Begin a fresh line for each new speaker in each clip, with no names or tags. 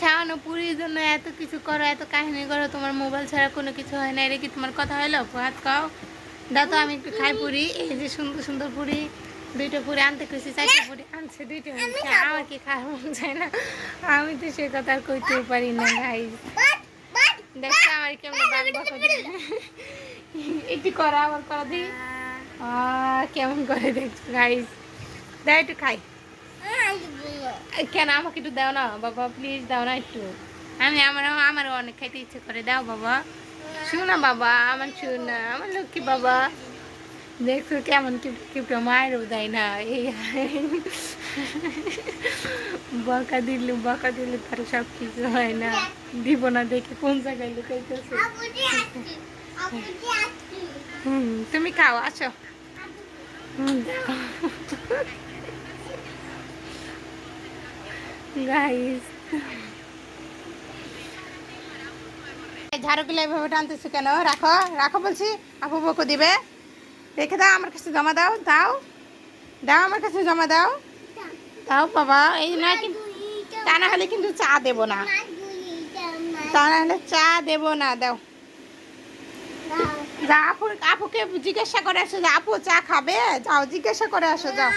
সামান্য পুরীর জন্য এত কিছু করো, এত কাহিনী করো, তোমার মোবাইল ছাড়া কোনো কিছু হয় না, এটা কি তোমার কথা হলো? ভাত খাও, দাও তো আমি একটু খাই পুরি। এই যে সুন্দর সুন্দর পুরি, দুইটা পুরি আনতে খুশি, চারটা পুরি আনছে, দুইটা আনছে, আমার কি খাওয়া মন চায় না? আমি তো সে কথা আর কইতেও পারি না ভাই। দেখছো আমার কেমন বাঘ বাক একটু করা আবার করা দিই, কেমন করে দেখছো গাইস? দাও একটু খাই। কেন আমাকে একটু দাও না বাবা, প্লিজ দাও না একটু। আমারও অনেক খাইতে ইচ্ছে করে, দাও বাবা। শোনা বাবা, আমার শোনা, আমার লক্ষ্মী বাবা। দেখছো কেমন কিপটা মায়েরও দেয় না, এই বকা দিলে তার সব কিছু হয় না। দিব না দেখে কোন জায়গায় লুকাইতেছে। তুমি খাও, আসো। গাইস, ঝাড়ুগুলো এভাবে টানতেছো কেন? রাখো রাখো বলছি, আপু বকো দিবে। রেখে দাও, আমার কাছে জমা দাও, দাও দাও, আমার কাছে জমা দাও, দাও বাবা। এই না কিন্তু, তা না হলে কিন্তু চা দেবো না, তা না হলে চা দেবো না, দাও। যা আপুকে জিজ্ঞাসা করে আসো যে আপু চা খাবে, যাও জিজ্ঞাসা করে আসো, যাও।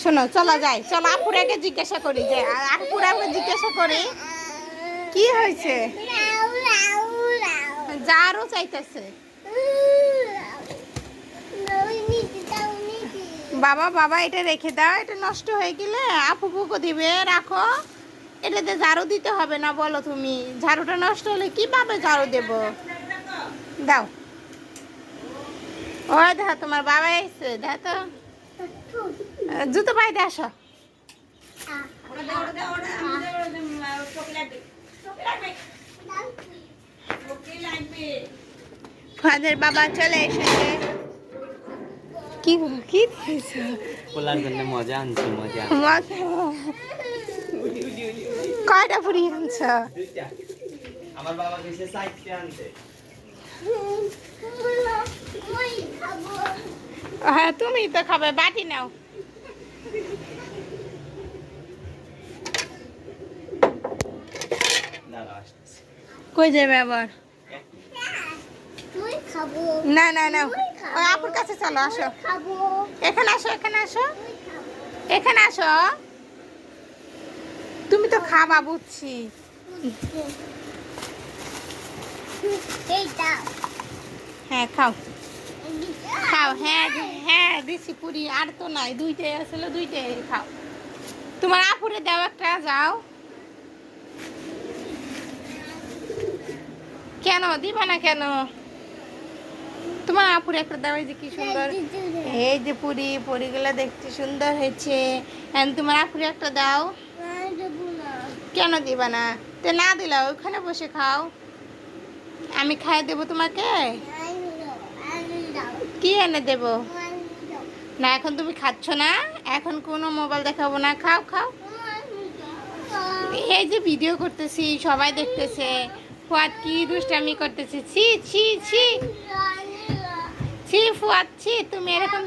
শোনো, চলো যাই, চলো আপুর আগে জিজ্ঞাসা করি, যে আপুর আগে জিজ্ঞাসা করি কি হয়েছে। যারও চাইতেছে বাবা, বাবা এটা রেখে দাও, এটা নষ্ট হয়ে গেলে আপু বুকো দিবে, রাখো। এটাতে ঝাড়ু দিতে হবে না বলো তুমি? ঝাড়ুটা নষ্ট হলে কিভাবে ঝাড়ু দেব? দাও। ও দেখো তোমার বাবা এসছে, দেখো তো, জুতো পাই দে, আসো। ফাদের বাবা চলে এসেছে। কি কি দিয়েছো?
পোলার জন্য মজা আনছি, মজা।
কয়টা পুরি আনছ?
আমার বাবা গেছে সাইডে আনতে।
হ্যাঁ তুমি তো খাবে, বাটি নাও। কই যাবে আবার? না না না, ওই আপুর কাছে চলো, আসো, এখানে আসো, এখানে আসো, এখানে আসো। তুমি তো খাবা বুঝছি। হ্যাঁ খাও, খাও, হ্যাঁ হ্যাঁ দিছি পুরি, আর তো নাই, দুইটাই আসলে, দুইটাই খাও। তোমার আপুরে দাও একটা, যাও। কেন দিবা না কেন? তোমার আপুরে একটা দাও, এই যে কি সুন্দর, এই যে পুরি, পুরিগুলো দেখতে সুন্দর হয়েছে। তোমার আপুরে একটা দাও। কেন দিবা না? তে না দিলা ওখানে বসে খাও, আমি খাই দেবো তোমাকে। কি এনে দেব? না এখন তুমি খাচ্ছ না, এখন কোনো মোবাইল দেখাবো না, খাও খাও। এই যে ভিডিও করতেছি, সবাই দেখতেছে, ফুয়াদ কি দুষ্টামি করতেছে, ছি ছি ছি ছি ফুয়াদ ছি, তুমি এরকম।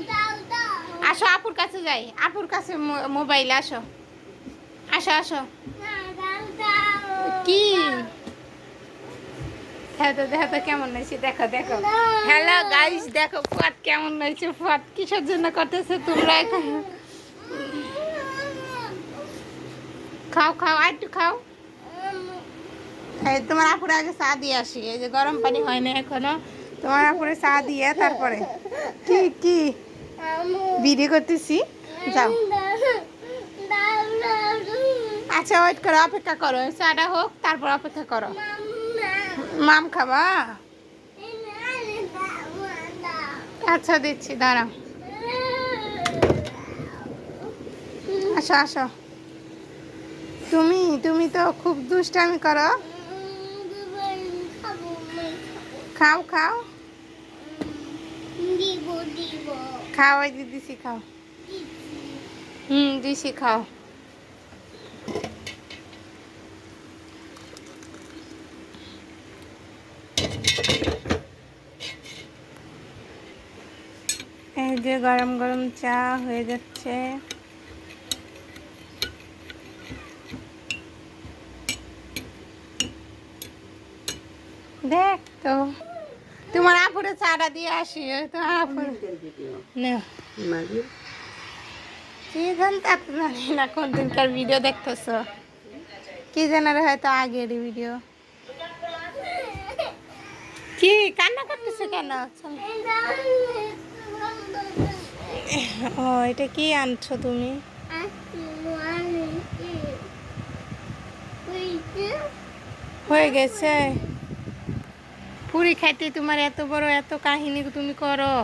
আসো আপুর কাছে যাই, আপুর কাছে মোবাইল, আসো আসো আসো। কি দেখো দেখো কেমন হয়েছে, দেখো দেখো। হ্যালো গাইস, দেখো ফুয়াদ কেমন হয়েছে। ফুয়াদ কিসের জন্য করতেছে তোমরা? এখন খাও খাও, আর একটু খাও। এই তোমার আপুরে আগে চা দিয়ে আসি, এই যে গরম পানি হয় না এখনো, তোমার আপুরে চা দিয়ে তারপরে। কি কি ভিডিও করতেছি, যাও। আচ্ছা ওয়েট করো, অপেক্ষা করো, চাটা হোক তারপর অপেক্ষা করো। মাম খাবা? আচ্ছা দিচ্ছি, দাঁড়াও। আসো আসো, তুমি তুমি তো খুব দুষ্টামি করো। খাও খাও, খাও, এই দিদি খাও। দিছি খাও। এই যে গরম গরম চা হয়ে যাচ্ছে। দেখ তো তোমার আপুরে চারা দিয়ে আসি ওই তো আপুর না কি জানতে জানি না কোন দিনকার ভিডিও দেখতেছ কি জানার হয়তো আগের ভিডিও কি কান্না করতেছে কেন চল। ও এটা কি আনছো তুমি হয়ে গেছে পুরি খাইতে তোমার এত বড় এত কাহিনী তুমি করো